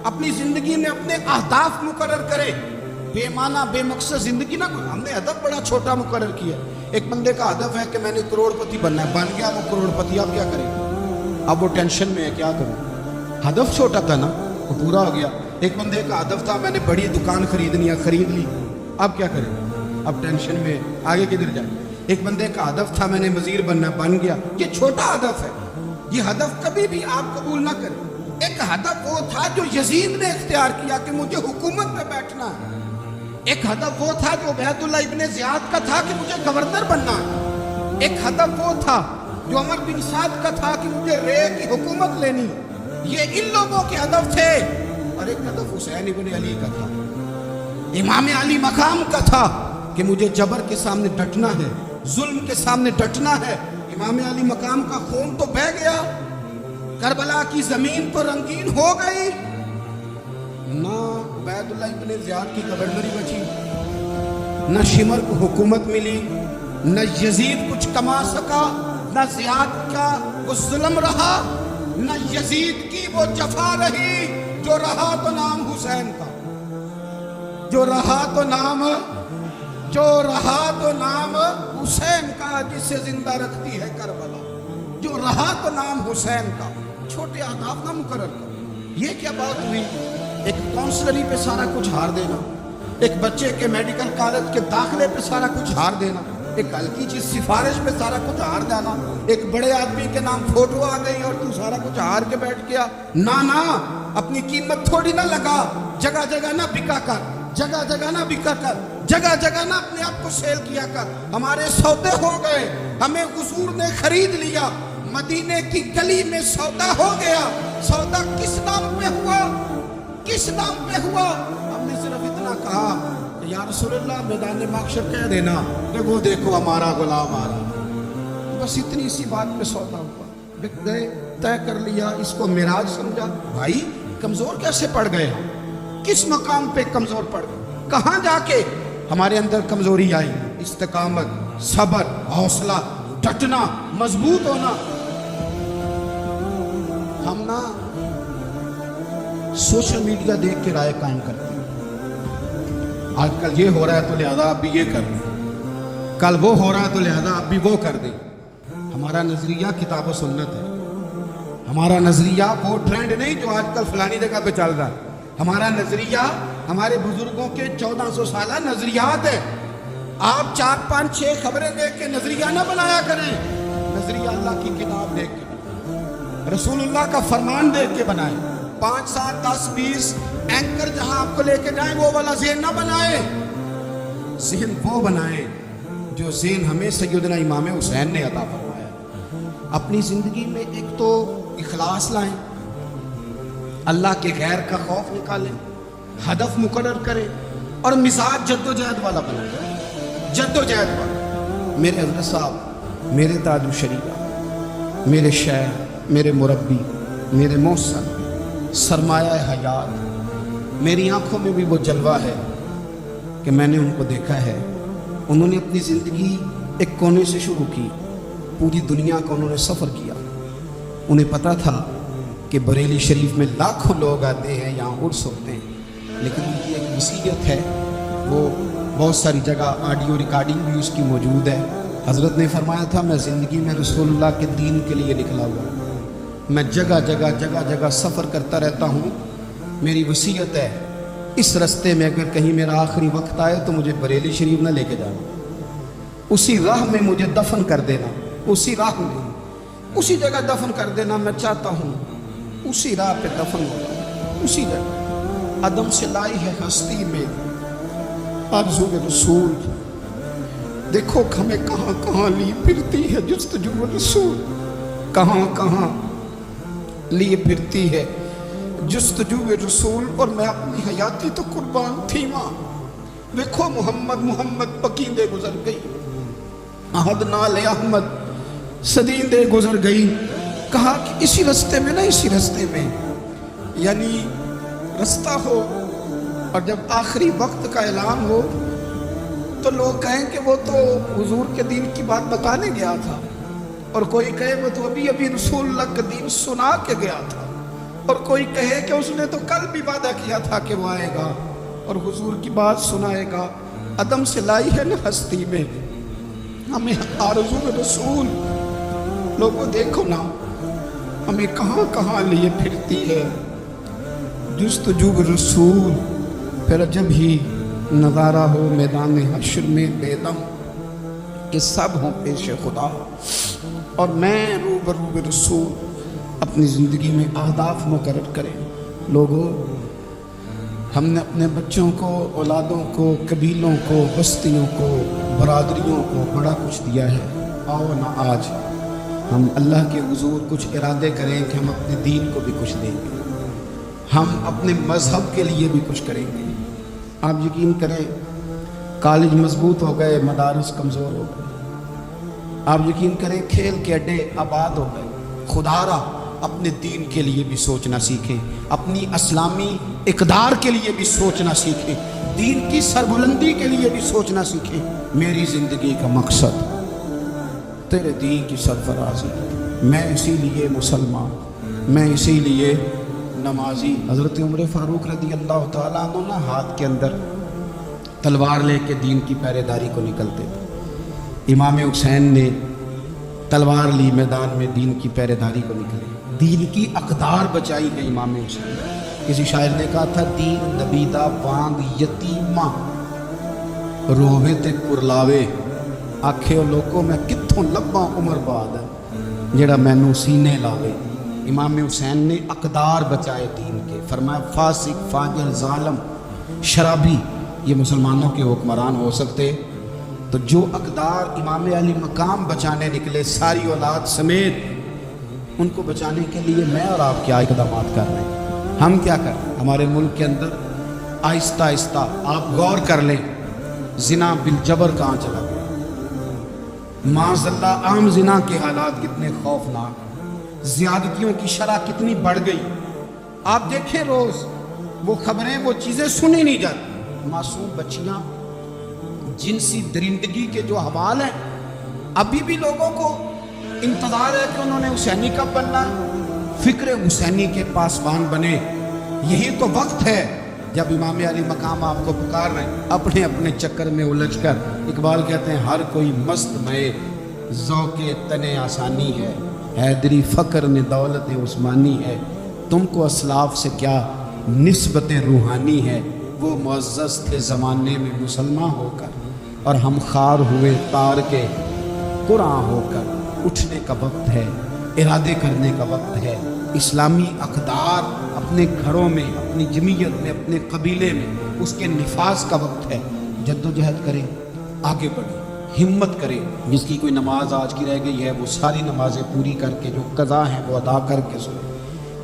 اپنی زندگی میں اپنے اہداف مقرر کرے، بے معنی بے مقصد زندگی نہ کرو۔ ہم نے ہدف بڑا چھوٹا مقرر کیا۔ ایک بندے کا ہدف ہے کہ میں نے کروڑ پتی بننا ہے، بن گیا وہ کروڑ پتی، اب کیا کریں؟ اب وہ ٹینشن میں ہے کیا کروں؟ ہدف چھوٹا تھا نا، وہ پورا ہو گیا۔ ایک بندے کا ہدف تھا میں نے بڑی دکان خریدنی ہے، خرید لی، اب کیا کریں؟ اب ٹینشن میں آگے کدھر جائیں؟ ایک بندے کا ہدف تھا میں نے وزیر بننا، بن گیا، یہ چھوٹا ہدف ہے، یہ ہدف کبھی بھی آپ قبول نہ کریں۔ ایک ہدف وہ تھا جو یزید نے اختیار کیا کہ مجھے حکومت میں بیٹھنا ہے۔ ایک ہدف وہ تھا جو عبید اللہ ابن زیاد کا تھا کہ مجھے گورنر بننا ہے۔ ایک ہدف وہ تھا جو عمر بن سعد کا تھا کہ مجھے رے کی حکومت لینی۔ یہ ان لوگوں کے ہدف تھے۔ اور ایک ہدف حسین ابن علی کا تھا، امام علی مقام کا تھا کہ مجھے جبر کے سامنے ڈٹنا ہے، ظلم کے سامنے ڈٹنا ہے۔ امام علی مقام کا خون تو بہہ گیا، کربلا کی زمین تو رنگین ہو گئی، نہ عبید اللہ ابن زیاد کی گورنری بچی، نہ شمر کو حکومت ملی، نہ یزید کچھ کما سکا، نہ زیاد کا وہ ظلم رہا، نہ یزید کی وہ جفا رہی۔ جو رہا تو نام حسین کا، جو رہا تو نام حسین کا، جسے زندہ رکھتی ہے کربلا۔ جو رہا تو نام حسین کا۔ چھوٹے اہداف نہ مقرر کرو۔ یہ کیا بات ہوئی؟ ایک کونسلری پہ سارا کچھ ہار دینا، ایک بچے کے میڈیکل کالج کے داخلے پہ سارا کچھ ہار دینا، ایک ہلکی چیز سفارش پہ سارا کچھ ہار دینا، ایک بڑے آدمی کے نام فوٹو آ گئی اور تو سارا کچھ ہار کے بیٹھ گیا۔ نہ اپنی قیمت تھوڑی نہ لگا، جگہ جگہ نہ بکا کر، جگہ جگہ نہ بکا کر، جگہ جگہ نہ اپنے آپ کو سیل کیا کر۔ ہمارے سودے ہو گئے، ہمیں حضور نے خرید لیا، مدینے کی گلی میں سودا ہو گیا۔ سودا کس نام پہ ہوا؟ کس نام پہ ہوا؟ ہم نے صرف اتنا کہا کہ یا رسول اللہ میدان محشر کہہ دینا کہ وہ دیکھو ہمارا غلام آ رہا۔ بس اتنی سی بات پہ سودا ہوا، بک گئے، طے کر لیا، اس کو معراج سمجھا۔ بھائی کمزور کیسے پڑ گئے؟ کس مقام پہ کمزور پڑ گئے؟ کہاں جا کے ہمارے اندر کمزوری آئی؟ استقامت، صبر، حوصلہ، ڈٹنا، مضبوط ہونا۔ ہم نا سوشل میڈیا دیکھ کے رائے قائم کرتے ہیں، آج کل یہ ہو رہا ہے تو لہذا اب بھی یہ کر دیں، کل وہ ہو رہا ہے تو لہذا اب بھی وہ کر دیں۔ ہمارا نظریہ کتاب و سنت ہے، ہمارا نظریہ وہ ٹرینڈ نہیں جو آج کل فلانی جگہ پہ چل رہا ہے۔ ہمارا نظریہ ہمارے بزرگوں کے 1400 سالہ نظریات ہے۔ آپ 4 5 6 خبریں دیکھ کے نظریہ نہ بنایا کریں، نظریہ اللہ کی کتاب دیکھ کے، رسول اللہ کا فرمان دیکھ کے بنائیں۔ 5 7 10 20 اینکر جہاں آپ کو لے کے جائیں وہ والا ذہن نہ بنائیں، ذہن وہ بنائیں جو ذہن ہمیں سیدنا امام حسین نے عطا فرمایا۔ اپنی زندگی میں ایک تو اخلاص لائیں، اللہ کے غیر کا خوف نکالیں، ہدف مقرر کریں، اور مزاج جد و جہد والا بنائیں، جد و جہد والا۔ میرے حضرت صاحب، میرے تاج الشریعہ، میرے شیخ، میرے مربی، میرے محسن، سرمایہ حیات، میری آنکھوں میں بھی وہ جلوہ ہے کہ میں نے ان کو دیکھا ہے۔ انہوں نے اپنی زندگی ایک کونے سے شروع کی، پوری دنیا کا انہوں نے سفر کیا۔ انہیں پتا تھا کہ بریلی شریف میں لاکھوں لوگ آتے ہیں، یہاں عرس ہوتے ہیں، لیکن ان کی ایک وصیت ہے، وہ بہت ساری جگہ آڈیو ریکارڈنگ بھی اس کی موجود ہے۔ حضرت نے فرمایا تھا میں زندگی میں رسول اللہ کے دین کے لیے نکلا ہوا ہوں، میں جگہ جگہ سفر کرتا رہتا ہوں، میری وصیت ہے اس رستے میں اگر کہیں میرا آخری وقت آئے تو مجھے بریلی شریف نہ لے کے جانا، اسی راہ میں مجھے دفن کر دینا، اسی راہ میں اسی جگہ دفن کر دینا، میں چاہتا ہوں اسی راہ پہ دفن ہو، اسی جگہ۔ عدم سے لائی ہے ہستی میں آرزو رسول، دیکھو ہمیں کہاں کہاں لی پھرتی ہے جستجو رسول، کہاں کہاں لیے پھرتی ہے جستجو رسول، اور میں اپنی حیاتی تو قربان تھی ماں۔ دیکھو محمد پکیندے گزر گئی، احد نال احمد صدیندے گزر گئی۔ کہا کہ اسی رستے میں نا، اسی رستے میں، یعنی رستہ ہو اور جب آخری وقت کا اعلان ہو تو لوگ کہیں کہ وہ تو حضور کے دین کی بات بتانے گیا تھا، اور کوئی کہے وہ تو ابھی ابھی رسول اللہ کا دین سنا کے گیا تھا، اور کوئی کہے کہ اس نے تو کل بھی وعدہ کیا تھا کہ وہ آئے گا اور حضور کی بات سنائے گا۔ عدم سے لائی ہے نا ہستی میں ہمیں آرزو رسول۔ لوگوں دیکھو نا ہمیں کہاں کہاں لیے پھرتی ہے جستجو رسول، پھر جب ہی نظارہ ہو میدان حشر میں بے دم کہ سب ہوں پیش خدا، اور میں روبرو رسول اپنی زندگی میں اہداف مقرر کریں۔ لوگوں ہم نے اپنے بچوں کو، اولادوں کو، قبیلوں کو، بستیوں کو، برادریوں کو بڑا کچھ دیا ہے۔ آؤ نا آج ہم اللہ کے حضور کچھ ارادے کریں کہ ہم اپنے دین کو بھی کچھ دیں گے، ہم اپنے مذہب کے لیے بھی کچھ کریں گے۔ آپ یقین کریں کالج مضبوط ہو گئے، مدارس کمزور ہو گئے، آپ یقین کریں کھیل کے اڈے آباد ہو گئے۔ خدا را اپنے دین کے لیے بھی سوچنا سیکھیں، اپنی اسلامی اقدار کے لیے بھی سوچنا سیکھیں، دین کی سربلندی کے لیے بھی سوچنا سیکھیں۔ میری زندگی کا مقصد تیرے دین کی سرفرازی، میں اسی لیے مسلمان، میں اسی لیے نمازی۔ حضرت عمر فاروق رضی اللہ تعالیٰ عنہ نا ہاتھ کے اندر تلوار لے کے دین کی پہرے داری کو نکلتے تھے۔ امام حسین نے تلوار لی، میدان میں دین کی پہرے داری کو نکلے، دین کی اقدار بچائی ہے امام حسین۔ کسی شاعر نے کہا تھا دین نبیدہ وانگ یتیمہ رووے تے کرلاوے، آکھے لوگوں میں کتھوں لباں عمر بعد ہے جڑا مینوں سینے لاوے۔ امام حسین نے اقدار بچائے دین کے، فرمایا فاسق، فاجر، ظالم، شرابی یہ مسلمانوں کے حکمران ہو سکتے؟ تو جو اقدار امام علی مقام بچانے نکلے ساری اولاد سمیت، ان کو بچانے کے لیے میں اور آپ کیا اقدامات کر رہے ہیں؟ ہم کیا کر رہے ہیں؟ ہمارے ملک کے اندر آہستہ آہستہ آپ غور کر لیں، زنا بالجبر کہاں چلا گیا، معاذ اللہ عام زنا کے حالات کتنے خوفناک، زیادتیوں کی شرح کتنی بڑھ گئی۔ آپ دیکھیں روز وہ خبریں، وہ چیزیں سنی نہیں جاتی، معصوم بچیاں، جنسی درندگی کے جو حوال ہیں، ابھی بھی لوگوں کو انتظار ہے کہ انہوں نے حسینی کب بننا ہے، فکر حسینی کے پاسبان بنے۔ یہی تو وقت ہے جب امام علی مقام آپ کو پکار رہے ہیں، اپنے اپنے چکر میں الجھ کر۔ اقبال کہتے ہیں ہر کوئی مست میں ذوق تنے آسانی ہے، حیدری فقر نے دولت عثمانی ہے، تم کو اسلاف سے کیا نسبت روحانی ہے، وہ معزز تھے زمانے میں مسلمان ہو کر، اور ہم خار ہوئے تار کے قرآن ہو کر۔ اٹھنے کا وقت ہے، ارادے کرنے کا وقت ہے، اسلامی اقدار اپنے گھروں میں، اپنی جمعیت میں، اپنے قبیلے میں اس کے نفاذ کا وقت ہے۔ جد و جہد کریں، آگے بڑھیں، ہمت کریں۔ جس کی کوئی نماز آج کی رہ گئی ہے وہ ساری نمازیں پوری کر کے، جو قضا ہیں وہ ادا کر کے سنیں،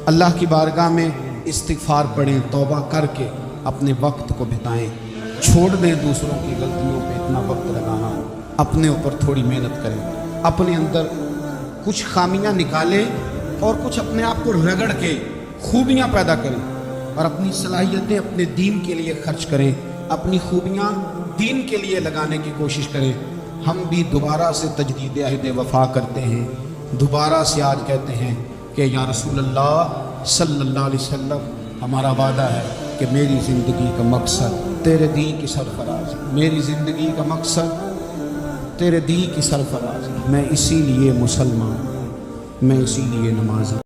اللہ کی بارگاہ میں استغفار پڑھیں، توبہ کر کے اپنے وقت کو بتائیں، چھوڑ دیں دوسروں کی غلطیوں پہ اتنا وقت لگانا، اپنے اوپر تھوڑی محنت کریں، اپنے اندر کچھ خامیاں نکالیں اور کچھ اپنے آپ کو رگڑ کے خوبیاں پیدا کریں، اور اپنی صلاحیتیں اپنے دین کے لیے خرچ کریں، اپنی خوبیاں دین کے لیے لگانے کی کوشش کریں۔ ہم بھی دوبارہ سے تجدید عہد وفا کرتے ہیں، دوبارہ سے آج کہتے ہیں کہ یا رسول اللہ صلی اللہ علیہ وسلم، ہمارا وعدہ ہے کہ میری زندگی کا مقصد تیرے دین کی سرفرازی، میری زندگی کا مقصد تیرے دین کی سرفرازی، میں اسی لیے مسلمان، میں اسی لیے نمازی۔